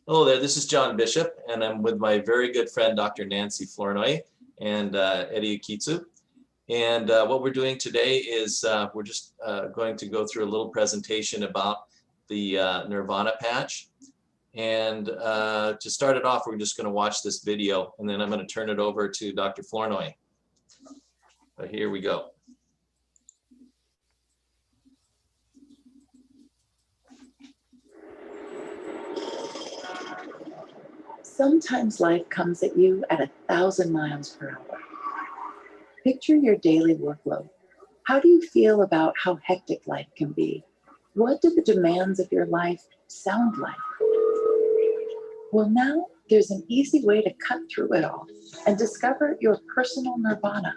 Hello there, this is John Bishop, and I'm with my very good friend, Dr. Nancy Flournoy and Eddie Akitsu. And what we're doing today is we're just going to go through a little presentation about the Nirvana Patch. And to start it off, we're just going to watch this video, and then I'm going to turn it over to Dr. Flournoy. Here we go. Sometimes life comes at you at 1,000 miles per hour. Picture your daily workload. How do you feel about how hectic life can be? What do the demands of your life sound like? Well, now there's an easy way to cut through it all and discover your personal nirvana.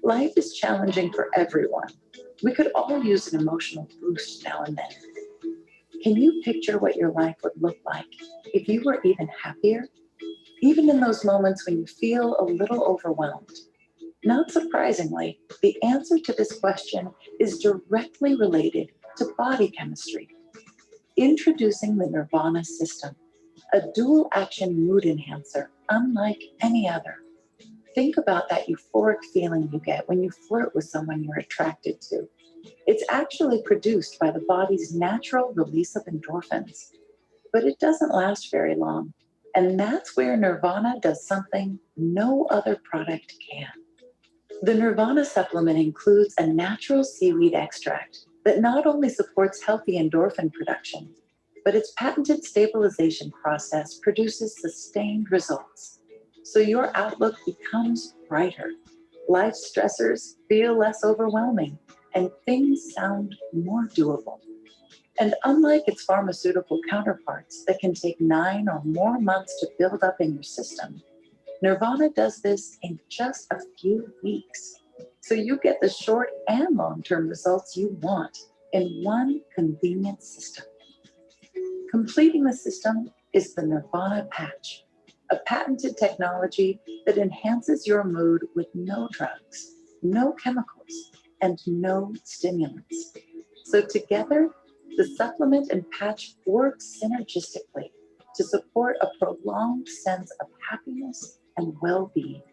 Life is challenging for everyone. We could all use an emotional boost now and then. Can you picture what your life would look like if you were even happier? Even in those moments when you feel a little overwhelmed? Not surprisingly, the answer to this question is directly related to body chemistry. Introducing the Nirvana system, a dual-action mood enhancer unlike any other. Think about that euphoric feeling you get when you flirt with someone you're attracted to. It's actually produced by the body's natural release of endorphins, but it doesn't last very long. And that's where Nirvana does something no other product can. The Nirvana supplement includes a natural seaweed extract that not only supports healthy endorphin production, but its patented stabilization process produces sustained results. So your outlook becomes brighter. Life's stressors feel less overwhelming, and things sound more doable. And unlike its pharmaceutical counterparts that can take 9 or more months to build up in your system, Nirvana does this in just a few weeks. So you get the short and long-term results you want in one convenient system. Completing the system is the Nirvana Patch, a patented technology that enhances your mood with no drugs, no chemicals, and no stimulants. So together, the supplement and patch work synergistically to support a prolonged sense of happiness and well-being.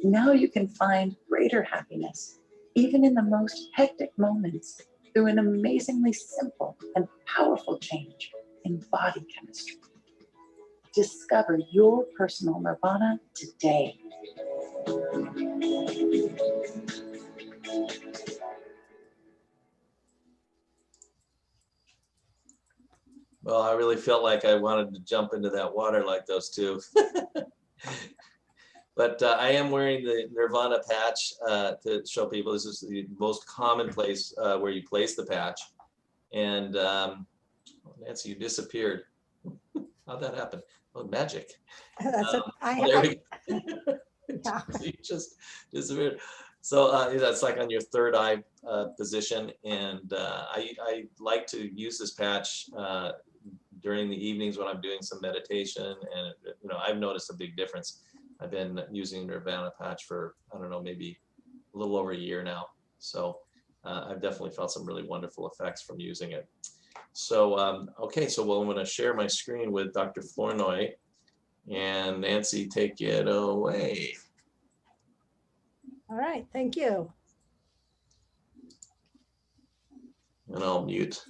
Now you can find greater happiness, even in the most hectic moments, through an amazingly simple and powerful change in body chemistry. Discover your personal nirvana today. Well, I really felt like I wanted to jump into that water like those two. But I am wearing the Nirvana patch to show people this is the most common place where you place the patch. And Nancy, you disappeared. How'd that happen? Oh, magic. There we go. Yeah. You just disappeared. So that's like on your third eye position. And I like to use this patch during the evenings when I'm doing some meditation. And, you know, I've noticed a big difference. I've been using Nirvana Patch for, I don't know, maybe a little over a year now. So I've definitely felt some really wonderful effects from using it. So, okay, so I'm going to share my screen with Dr. Flournoy. And Nancy, take it away. All right, thank you. And I'll mute.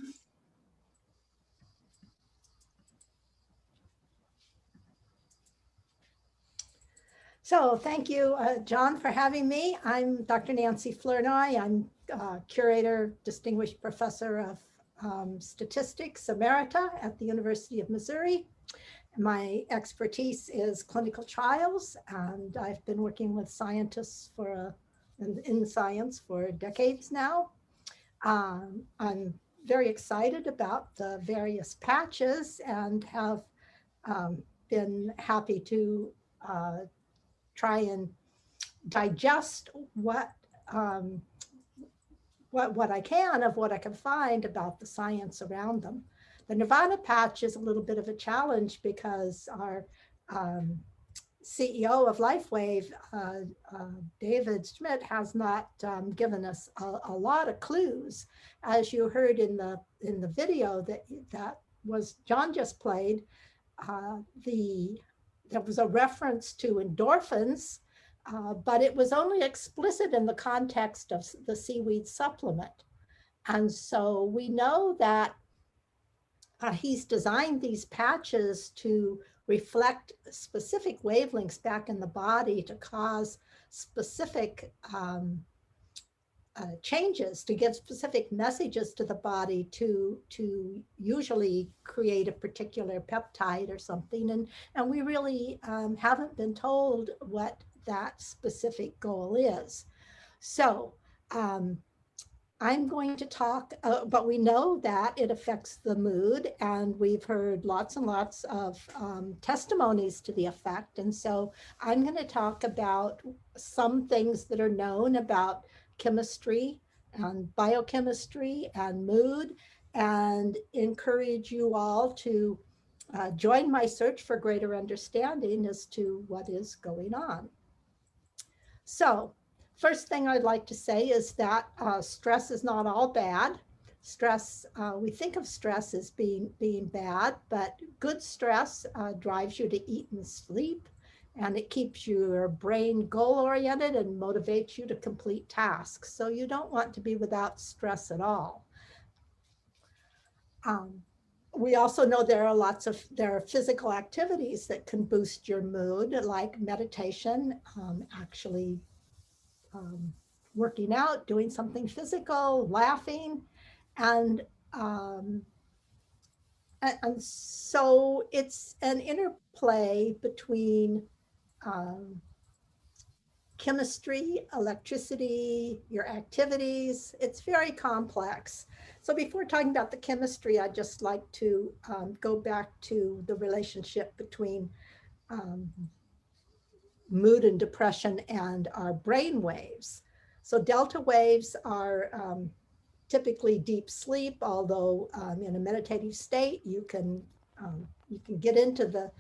So thank you, John, for having me. I'm Dr. Nancy Flournoy. I'm curator, distinguished professor of statistics emerita at the University of Missouri. My expertise is clinical trials, and I've been working with scientists in science for decades now. I'm very excited about the various patches and have been happy to try and digest what I can of what I can find about the science around them. The Nirvana Patch is a little bit of a challenge because our CEO of Livewave, David Schmidt, has not given us a lot of clues. As you heard in the video that was John just played, there was a reference to endorphins, but it was only explicit in the context of the seaweed supplement. And so we know that he's designed these patches to reflect specific wavelengths back in the body to cause specific changes, to give specific messages to the body to usually create a particular peptide or something. And we really haven't been told what that specific goal is. So I'm going to talk, but we know that it affects the mood, and we've heard lots and lots of testimonies to the effect. And so I'm going to talk about some things that are known about chemistry and biochemistry and mood, and encourage you all to join my search for greater understanding as to what is going on. So, first thing I'd like to say is that stress is not all bad. Stress, we think of stress as being bad, but good stress drives you to eat and sleep, and it keeps your brain goal-oriented and motivates you to complete tasks. So you don't want to be without stress at all. We also know there are physical activities that can boost your mood, like meditation, actually working out, doing something physical, laughing, and so it's an interplay between chemistry, electricity, your activities. It's very complex. So before talking about the chemistry, I'd just like to go back to the relationship between mood and depression and our brain waves. So delta waves are typically deep sleep, although in a meditative state, you can get into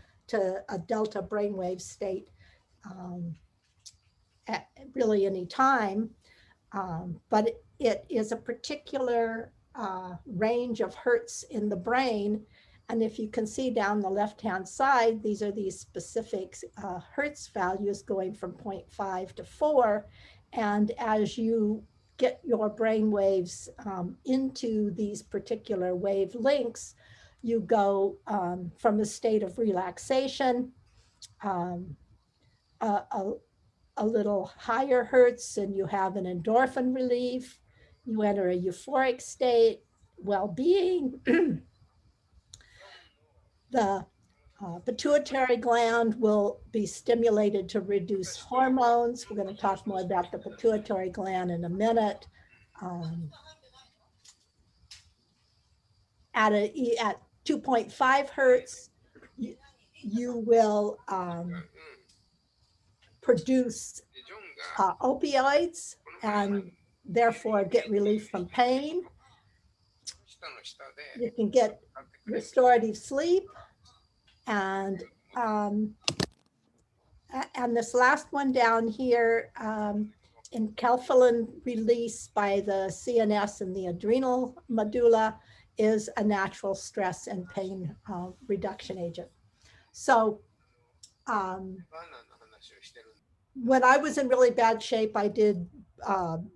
a delta brainwave state at really any time, but it is a particular range of hertz in the brain. And if you can see down the left-hand side, these are these specific hertz values going from 0.5 to 4. And as you get your brain waves into these particular wavelengths, you go from a state of relaxation, a little higher hertz, and you have an endorphin relief. You enter a euphoric state, well-being. The pituitary gland will be stimulated to reduce hormones. We're going to talk more about the pituitary gland in a minute. At 2.5 hertz, you will produce opioids and therefore get relief from pain. You can get restorative sleep, and this last one down here, enkephalin release by the CNS and the adrenal medulla, is a natural stress and pain reduction agent. So when I was in really bad shape, I did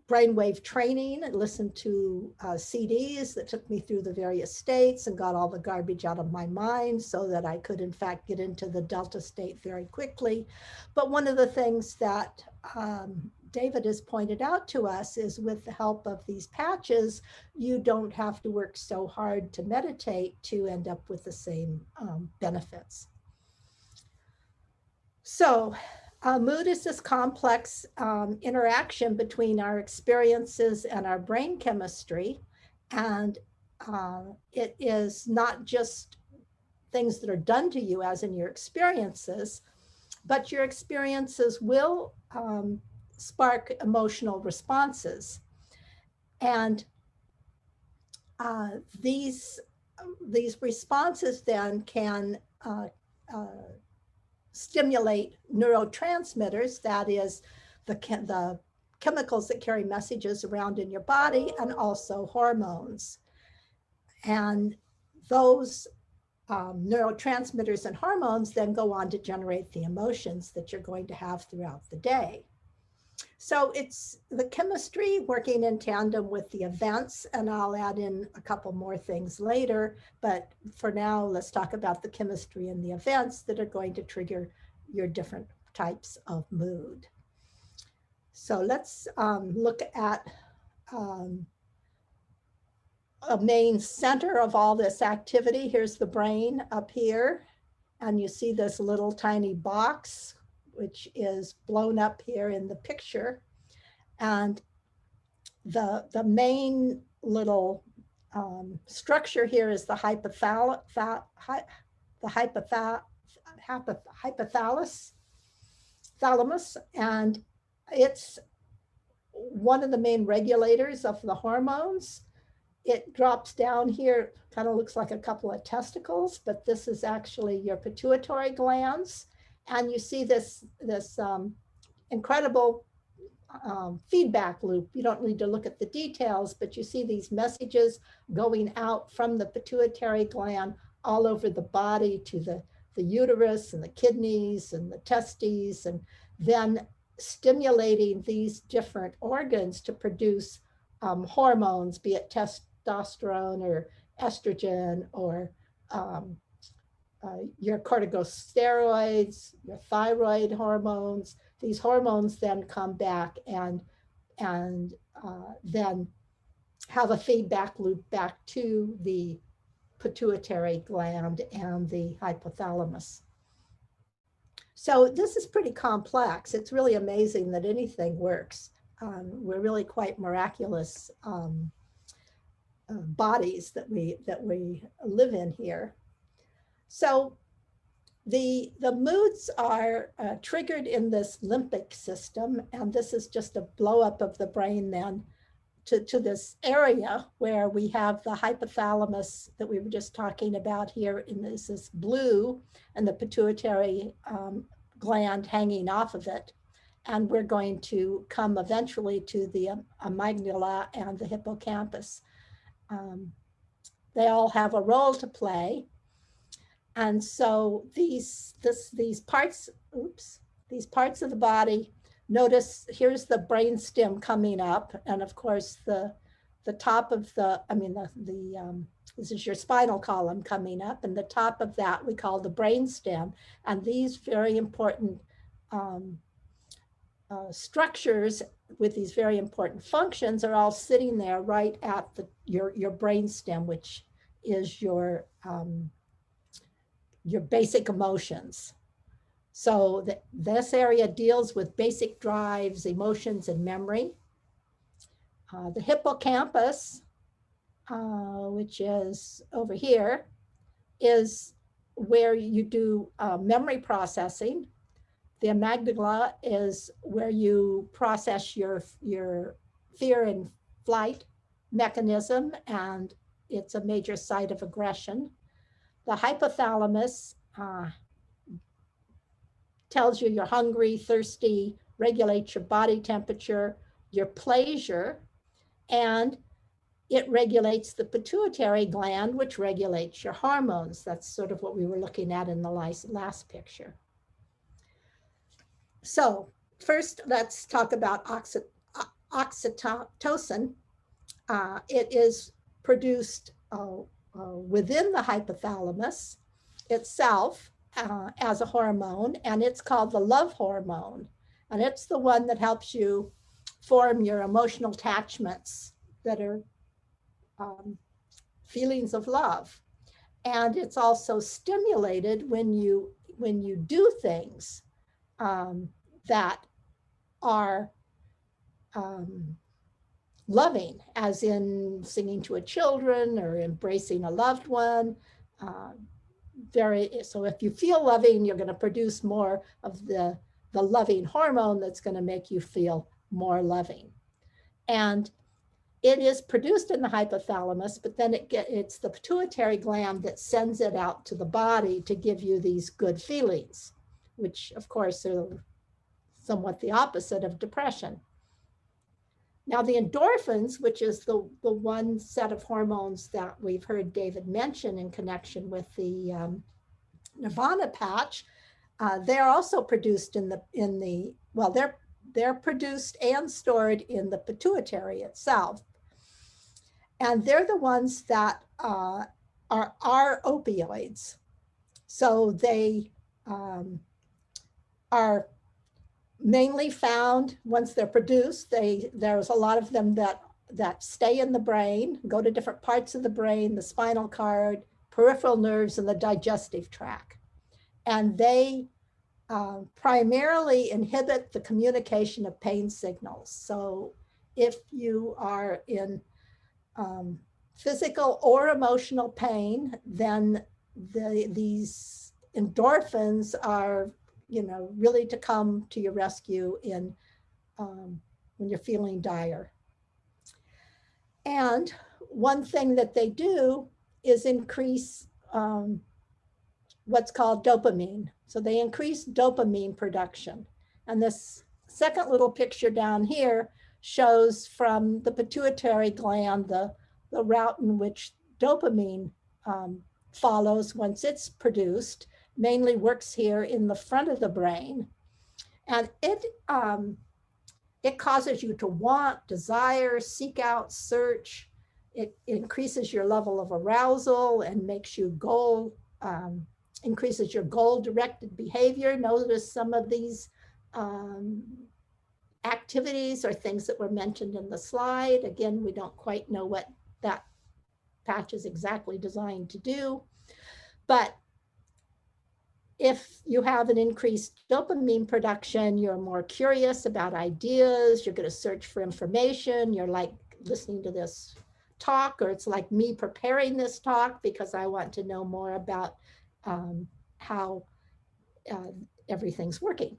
brainwave training and listened to CDs that took me through the various states and got all the garbage out of my mind so that I could in fact get into the delta state very quickly. But one of the things that David has pointed out to us is with the help of these patches, you don't have to work so hard to meditate to end up with the same benefits. So mood is this complex interaction between our experiences and our brain chemistry. And it is not just things that are done to you as in your experiences, but your experiences will spark emotional responses. And these responses then can stimulate neurotransmitters, that is the chemicals that carry messages around in your body, and also hormones. And those neurotransmitters and hormones then go on to generate the emotions that you're going to have throughout the day. So it's the chemistry working in tandem with the events, and I'll add in a couple more things later. But for now, let's talk about the chemistry and the events that are going to trigger your different types of mood. So let's look at a main center of all this activity. Here's the brain up here, and you see this little tiny box, which is blown up here in the picture. And the main little structure here is the hypothalamus, and it's one of the main regulators of the hormones. It drops down here, kind of looks like a couple of testicles, but this is actually your pituitary glands. And you see this incredible feedback loop. You don't need to look at the details, but you see these messages going out from the pituitary gland all over the body to the uterus and the kidneys and the testes, and then stimulating these different organs to produce hormones, be it testosterone or estrogen or your corticosteroids, your thyroid hormones. These hormones then come back and then have a feedback loop back to the pituitary gland and the hypothalamus. So this is pretty complex. It's really amazing that anything works. We're really quite miraculous bodies that we live in here. So the moods are triggered in this limbic system, and this is just a blow up of the brain then to this area where we have the hypothalamus that we were just talking about here in this blue, and the pituitary gland hanging off of it. And we're going to come eventually to the amygdala and the hippocampus. They all have a role to play. And so these parts of the body, notice here's the brain stem coming up. And of course, the top of this is your spinal column coming up, and the top of that we call the brain stem. And these very important structures with these very important functions are all sitting there right at your brain stem, which is your basic emotions. So this area deals with basic drives, emotions, and memory. The hippocampus, which is over here, is where you do memory processing. The amygdala is where you process your fear and flight mechanism, and it's a major site of aggression. The hypothalamus tells you you're hungry, thirsty, regulates your body temperature, your pleasure, and it regulates the pituitary gland, which regulates your hormones. That's sort of what we were looking at in the last picture. So first, let's talk about oxytocin. It is produced within the hypothalamus itself as a hormone, and it's called the love hormone. And it's the one that helps you form your emotional attachments that are feelings of love. And it's also stimulated when you do things that are loving, as in singing to a children or embracing a loved one. So if you feel loving, you're going to produce more of the loving hormone that's going to make you feel more loving. And it is produced in the hypothalamus, but then it's the pituitary gland that sends it out to the body to give you these good feelings, which of course are somewhat the opposite of depression. Now the endorphins, which is the one set of hormones that we've heard David mention in connection with the Nirvana patch, they're also produced well, they're produced and stored in the pituitary itself. And they're the ones that are opioids. So they are mainly found once they're produced. There's a lot of them that stay in the brain, go to different parts of the brain, the spinal cord, peripheral nerves, and the digestive tract. And they primarily inhibit the communication of pain signals. So if you are in physical or emotional pain, then these endorphins are, really to come to your rescue when you're feeling dire. And one thing that they do is increase what's called dopamine. So they increase dopamine production. And this second little picture down here shows from the pituitary gland the route in which dopamine follows once it's produced, mainly works here in the front of the brain. And it causes you to want, desire, seek out, search. It increases your level of arousal and makes you increases your goal-directed behavior. Notice some of these activities or things that were mentioned in the slide. Again, we don't quite know what that patch is exactly designed to do, but if you have an increased dopamine production, you're more curious about ideas, you're going to search for information, you're like listening to this talk, or it's like me preparing this talk because I want to know more about how everything's working.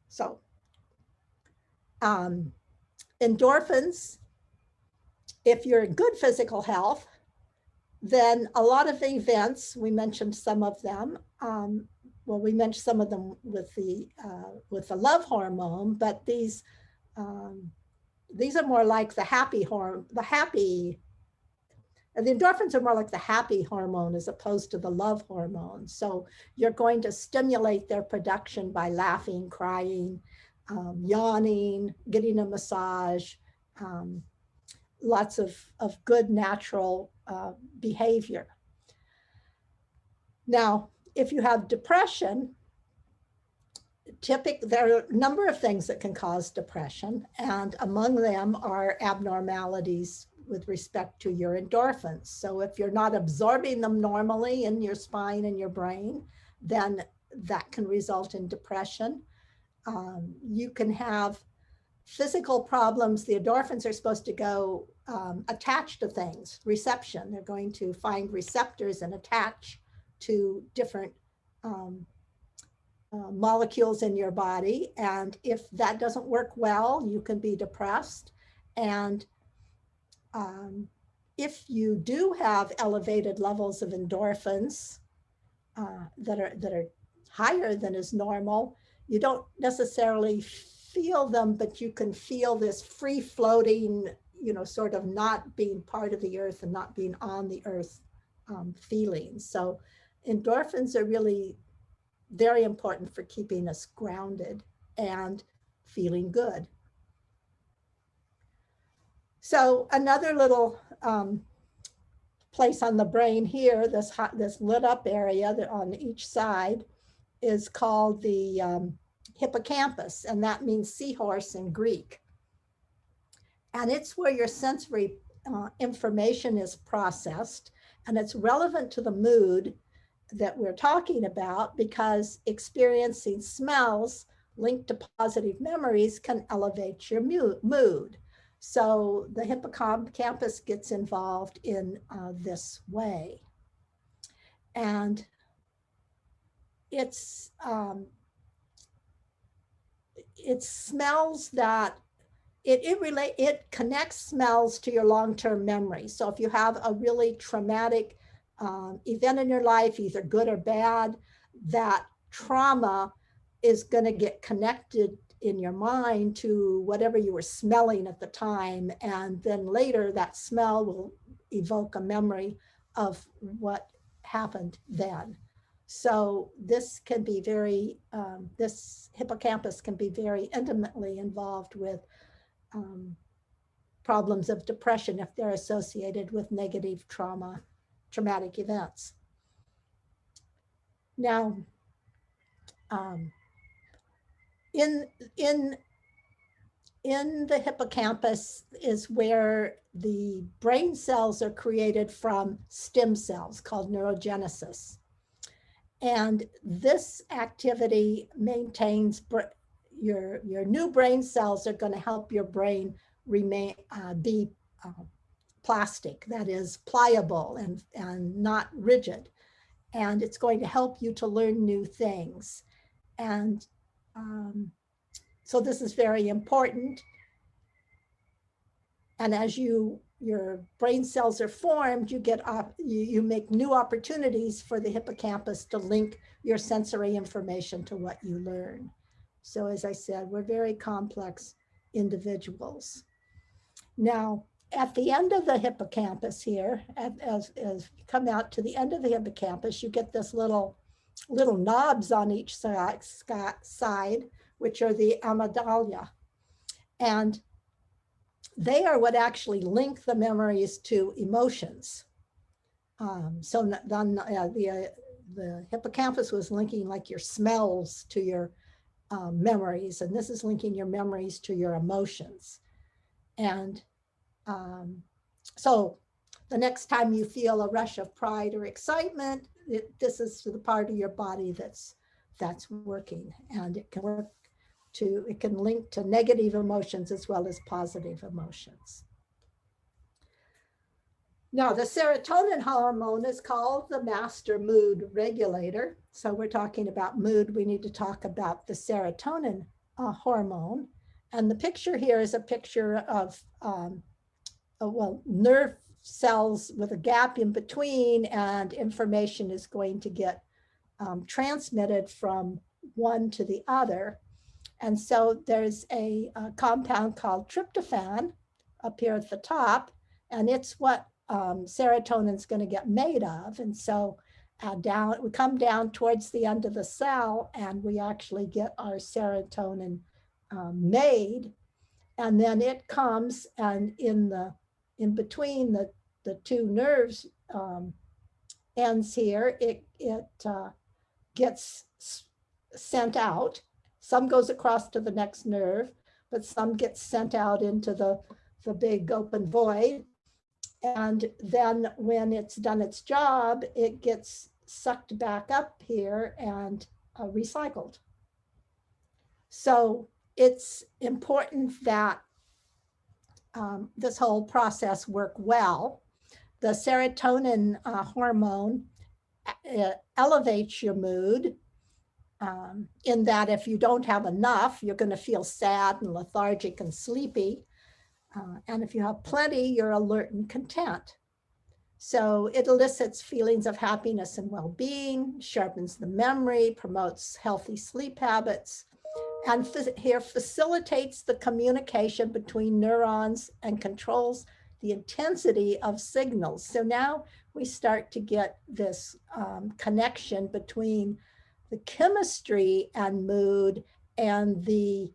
So endorphins, if you're in good physical health, then a lot of the events, we mentioned some of them. Well, we mentioned some of them with the love hormone, but these are more like the endorphins are more like the happy hormone as opposed to the love hormone. So you're going to stimulate their production by laughing, crying, yawning, getting a massage, lots of good natural behavior. Now, if you have depression, there are a number of things that can cause depression, and among them are abnormalities with respect to your endorphins. So if you're not absorbing them normally in your spine and your brain, then that can result in depression. You can have physical problems. The endorphins are supposed to go attach to things, reception. They're going to find receptors and attach to different molecules in your body. And if that doesn't work well, you can be depressed. And if you do have elevated levels of endorphins that are higher than is normal, you don't necessarily feel them, but you can feel this free floating, sort of not being part of the earth and not being on the earth feeling. So endorphins are really very important for keeping us grounded and feeling good. So another little place on the brain here, this lit up area that on each side is called the Hippocampus, and that means seahorse in Greek. And it's where your sensory information is processed, and it's relevant to the mood that we're talking about because experiencing smells linked to positive memories can elevate your mood. So the hippocampus gets involved in this way. And it's smells that it connects smells to your long-term memory. So if you have a really traumatic event in your life, either good or bad, that trauma is going to get connected in your mind to whatever you were smelling at the time. And then later that smell will evoke a memory of what happened then. So this can be very, this hippocampus can be very intimately involved with problems of depression if they're associated with negative traumatic events. Now, in the hippocampus is where the brain cells are created from stem cells called neurogenesis. And this activity maintains your new brain cells are going to help your brain remain be plastic, that is pliable and not rigid. And it's going to help you to learn new things. And so this is very important. And as your brain cells are formed, you make new opportunities for the hippocampus to link your sensory information to what you learn. So as I said, we're very complex individuals. Now, at the end of the hippocampus here, as you come out to the end of the hippocampus, you get this little knobs on each side, which are the amygdala. And they are what actually link the memories to emotions. So then the hippocampus was linking like your smells to your memories, and this is linking your memories to your emotions. And so the next time you feel a rush of pride or excitement, this is the part of your body that's working, and it can link to negative emotions as well as positive emotions. Now, the serotonin hormone is called the master mood regulator. So we're talking about mood. We need to talk about the serotonin hormone. And the picture here is a picture of, nerve cells with a gap in between, and information is going to get transmitted from one to the other. And so there's a compound called tryptophan up here at the top, and it's what serotonin is going to get made of. And so we come down towards the end of the cell, and we actually get our serotonin made. And then it comes, and in between the two nerves ends here, it gets sent out. Some goes across to the next nerve, but some gets sent out into the big open void. And then when it's done its job, it gets sucked back up here and recycled. So it's important that this whole process work well. The serotonin hormone elevates your mood, in that if you don't have enough, you're going to feel sad and lethargic and sleepy. And if you have plenty, you're alert and content. So it elicits feelings of happiness and well-being, sharpens the memory, promotes healthy sleep habits, and here facilitates the communication between neurons and controls the intensity of signals. So now we start to get this connection between the chemistry and mood and the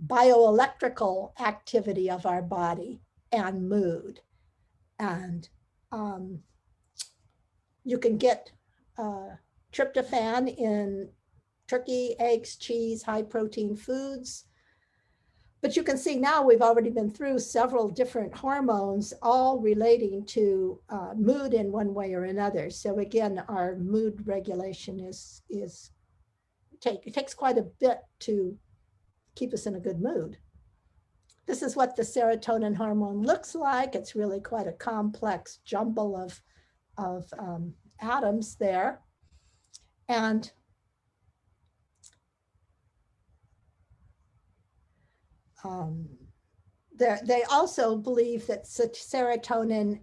bioelectrical activity of our body and mood. And you can get tryptophan in turkey, eggs, cheese, high protein foods. But you can see now we've already been through several different hormones, all relating to mood in one way or another. So again, our mood regulation it takes quite a bit to keep us in a good mood. This is what the serotonin hormone looks like. It's really quite a complex jumble of atoms there. And they also believe that serotonin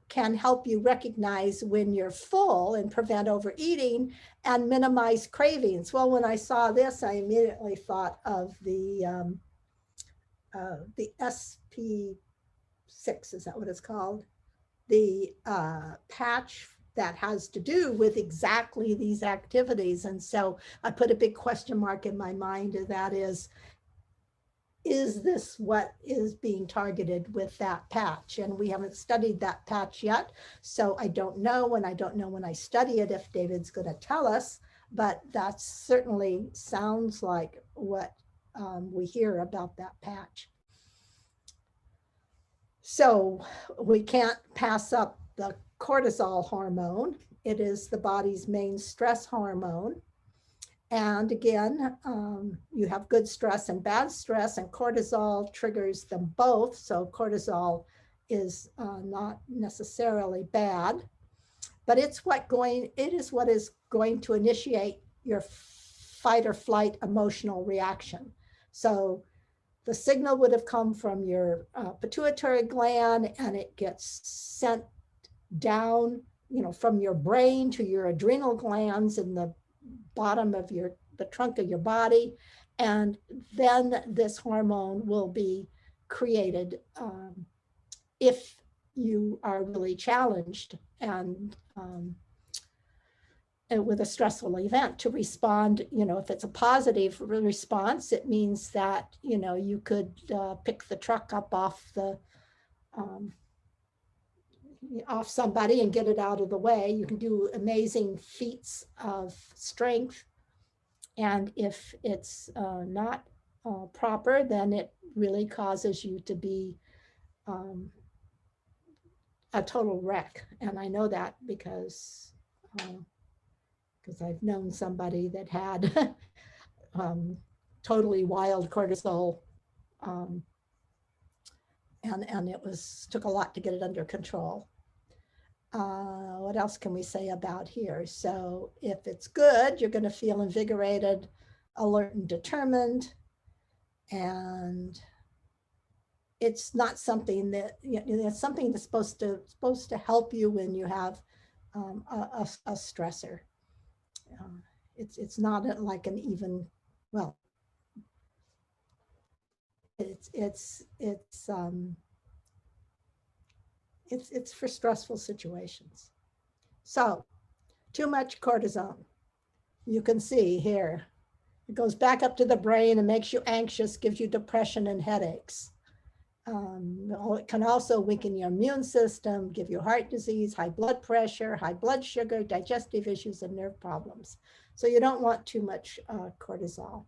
can help you recognize when you're full and prevent overeating and minimize cravings. Well, when I saw this, I immediately thought of the SP6, is that what it's called? The patch that has to do with exactly these activities. And so I put a big question mark in my mind, and that is this what is being targeted with that patch? And we haven't studied that patch yet. So I don't know, and I don't know when I study it if David's going to tell us, but that certainly sounds like what we hear about that patch. So we can't pass up the cortisol hormone. It is the body's main stress hormone. And again, you have good stress and bad stress, and cortisol triggers them both. So cortisol is not necessarily bad, but it is what is going to initiate your fight or flight emotional reaction. So the signal would have come from your pituitary gland, and it gets sent down, from your brain to your adrenal glands in the bottom of the trunk of your body. And then this hormone will be created if you are really challenged and with a stressful event to respond. If it's a positive response, it means that, you could pick the truck up off somebody and get it out of the way. You can do amazing feats of strength. And if it's not proper, then it really causes you to be a total wreck. And I know that because I've known somebody that had totally wild cortisol, and it took a lot to get it under control. What else can we say about here? So if it's good, you're going to feel invigorated, alert, and determined. And it's not something that, it's something that's supposed to help you when you have a stressor. It's not like an even, well, it's for stressful situations. So too much cortisone, you can see here, it goes back up to the brain and makes you anxious, gives you depression and headaches. It can also weaken your immune system, give you heart disease, high blood pressure, high blood sugar, digestive issues, and nerve problems. So you don't want too much cortisol.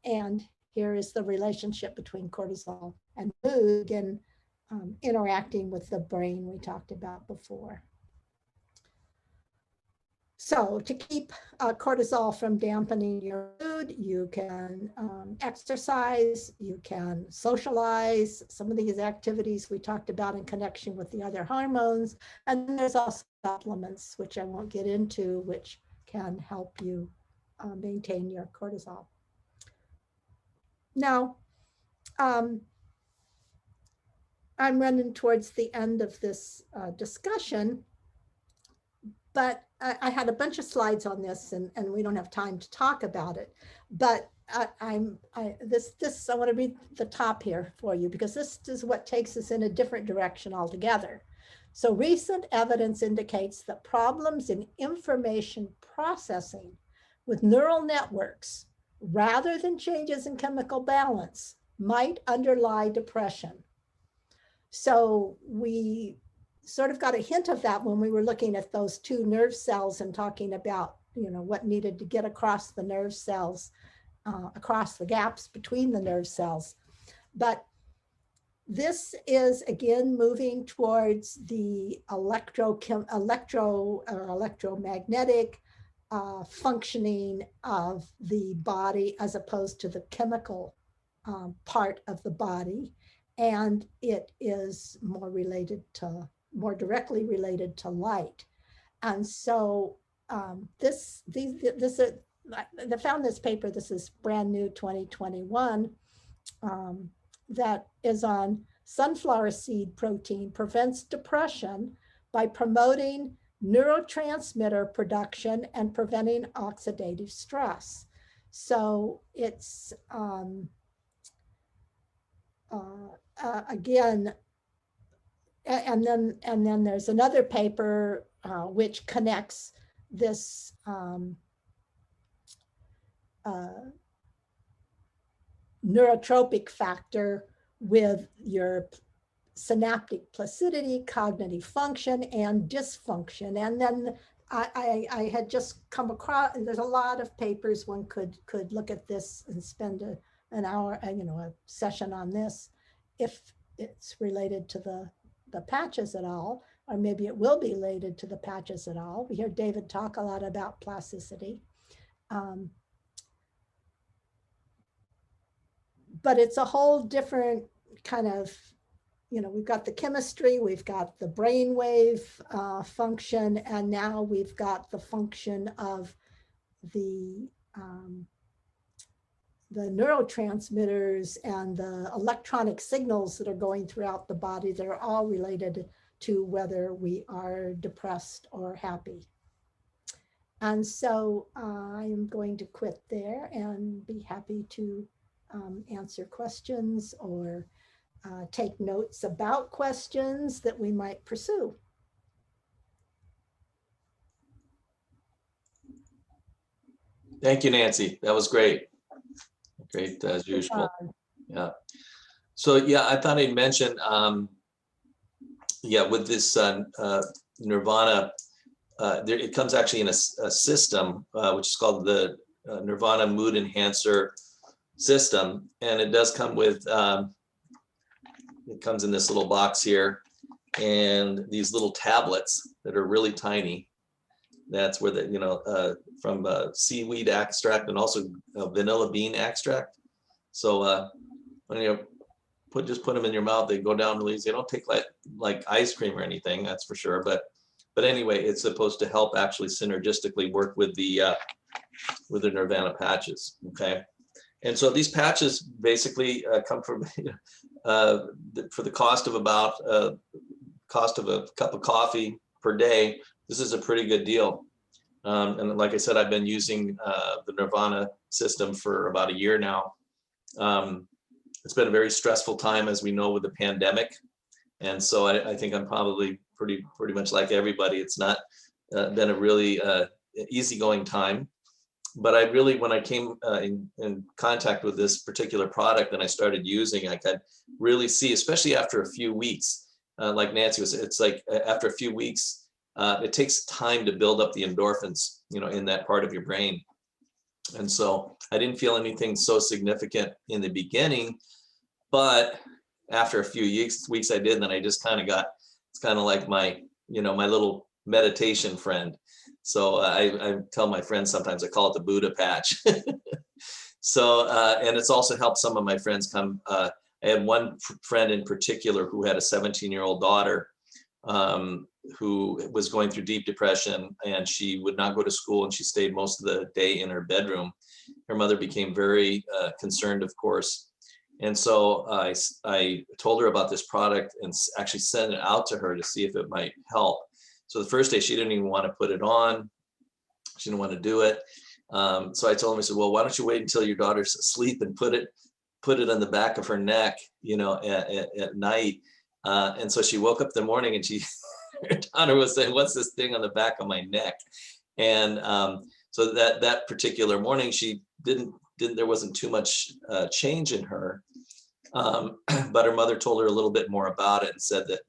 And here is the relationship between cortisol and mood and interacting with the brain we talked about before. So to keep cortisol from dampening your mood, you can exercise, you can socialize, some of these activities we talked about in connection with the other hormones. And then there's also supplements, which I won't get into, which can help you maintain your cortisol. Now, I'm running towards the end of this discussion, but I had a bunch of slides on this, and we don't have time to talk about it. But I want to read the top here for you, because this is what takes us in a different direction altogether. So recent evidence indicates that problems in information processing with neural networks, rather than changes in chemical balance, might underlie depression. So we sort of got a hint of that when we were looking at those two nerve cells and talking about, what needed to get across the nerve cells, across the gaps between the nerve cells. But this is again moving towards the electromagnetic functioning of the body as opposed to the chemical part of the body. And it is more directly related to light. And so they found this paper, this is brand new 2021, that is on sunflower seed protein prevents depression by promoting neurotransmitter production and preventing oxidative stress. So it's, again, and then there's another paper which connects this neurotropic factor with your synaptic plasticity, cognitive function, and dysfunction. And then I had just come across, there's a lot of papers one could look at this and spend an hour, a session on this, if it's related to the patches at all, or maybe it will be related to the patches at all. We hear David talk a lot about plasticity. But it's a whole different kind of, we've got the chemistry, we've got the brainwave function, and now we've got the function of the neurotransmitters and the electronic signals that are going throughout the body that are all related to whether we are depressed or happy. And so I am going to quit there and be happy to answer questions or take notes about questions that we might pursue. Thank you, Nancy. That was great. Great as usual. Yeah. So yeah, I thought I'd mention, with this Nirvana, it comes actually in a system, which is called the Nirvana Mood Enhancer system. And it does come with, it comes in this little box here and these little tablets that are really tiny. That's where the, from seaweed extract and also vanilla bean extract. So when you just put them in your mouth, they go down really easy. They don't take like ice cream or anything, that's for sure. But anyway, it's supposed to help actually synergistically work with the Nirvana patches. Okay, and so these patches basically come from for the cost of about cost of a cup of coffee per day. This is a pretty good deal. And like I said, I've been using the Nirvana system for about a year now. It's been a very stressful time, as we know, with the pandemic. And so I think I'm probably pretty much like everybody. It's not been a really easygoing time. But I really, when I came in contact with this particular product and I started using, I could really see, especially after a few weeks, like Nancy was, it's like after a few weeks, it takes time to build up the endorphins, in that part of your brain. And so I didn't feel anything so significant in the beginning, but after a few weeks I did, and then I just kind of got, it's kind of like my, my little meditation friend. So I tell my friends sometimes, I call it the Buddha patch. So, and it's also helped some of my friends come. I had one friend in particular who had a 17-year-old daughter who was going through deep depression, and she would not go to school, and she stayed most of the day in her bedroom. Her mother became very concerned, of course. And so I told her about this product and actually sent it out to her to see if it might help. So the first day she didn't even want to put it on. She didn't want to do it. So I told him, I said, well, why don't you wait until your daughter's asleep and put it on the back of her neck, at night. And so she woke up in the morning and her daughter was saying, what's this thing on the back of my neck? And so that particular morning, there wasn't too much change in her. But her mother told her a little bit more about it and said that,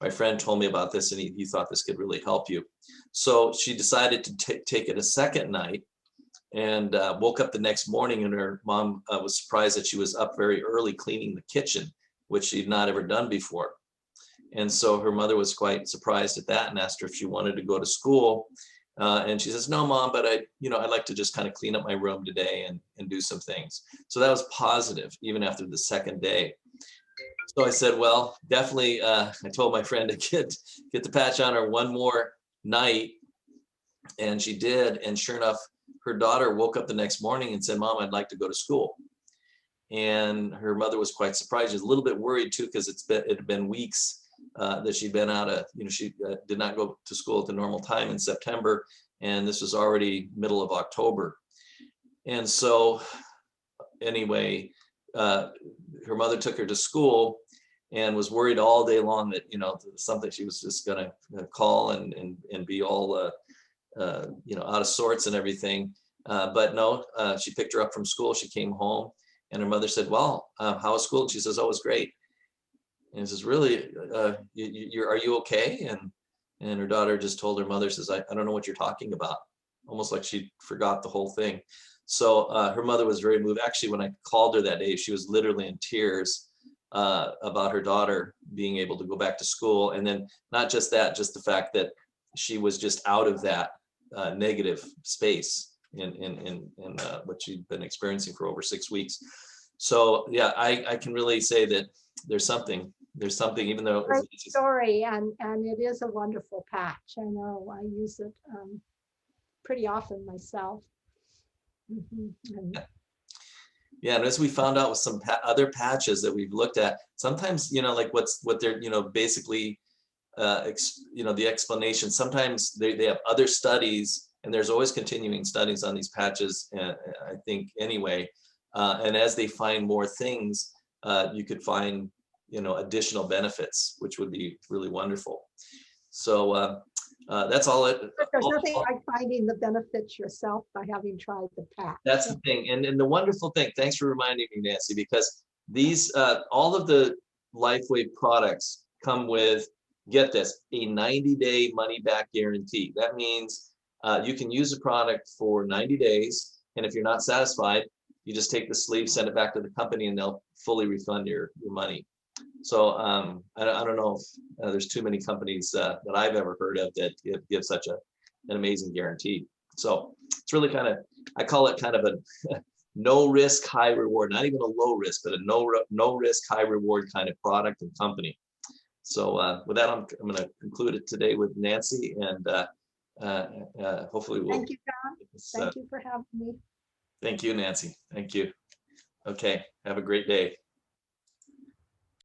my friend told me about this and he thought this could really help you. So she decided to take it a second night and woke up the next morning, and her mom was surprised that she was up very early cleaning the kitchen, which she'd not ever done before. And so her mother was quite surprised at that and asked her if she wanted to go to school. And she says, no, Mom, but I'd like to just kind of clean up my room today and do some things. So that was positive, even after the second day. So I said, well, definitely, I told my friend to get the patch on her one more night. And she did. And sure enough, her daughter woke up the next morning and said, Mom, I'd like to go to school. and her mother was quite surprised. She was a little bit worried too, because it had been weeks that she'd been out of, she did not go to school at the normal time in September, and this was already middle of October. And so anyway, her mother took her to school and was worried all day long that, something she was just gonna call and be all, out of sorts and everything. But no, she picked her up from school. She came home and her mother said, well, how was school? And she says, oh, it was great. And says, really, are you okay? And her daughter just told her mother, says, I don't know what you're talking about. Almost like she forgot the whole thing. So her mother was very moved. Actually, when I called her that day, she was literally in tears about her daughter being able to go back to school. And then not just that, just the fact that she was just out of that negative space in what she'd been experiencing for over 6 weeks. So yeah, I can really say that there's something, even though great story, and it is a wonderful patch. I know I use it pretty often myself. Yeah, and as we found out with some other patches that we've looked at, sometimes like what they're basically the explanation. Sometimes they have other studies, and there's always continuing studies on these patches. I think anyway, and as they find more things, you could find additional benefits, which would be really wonderful. So that's all it. There's nothing like finding the benefits yourself by having tried the patch. That's the thing, and the wonderful thing. Thanks for reminding me, Nancy, because these all of the Livewave products come with, get this, a 90-day money-back guarantee. That means you can use the product for 90 days, and if you're not satisfied, you just take the sleeve, send it back to the company, and they'll fully refund your money. So I don't know if there's too many companies that I've ever heard of that give such an amazing guarantee. So it's really kind of, I call it kind of a no risk, high reward, not even a low risk, but a no risk, high reward kind of product and company. So with that, I'm going to conclude it today with Nancy, and hopefully we'll. Thank you, John. Thank you for having me. Thank you, Nancy. Thank you. Okay. Have a great day.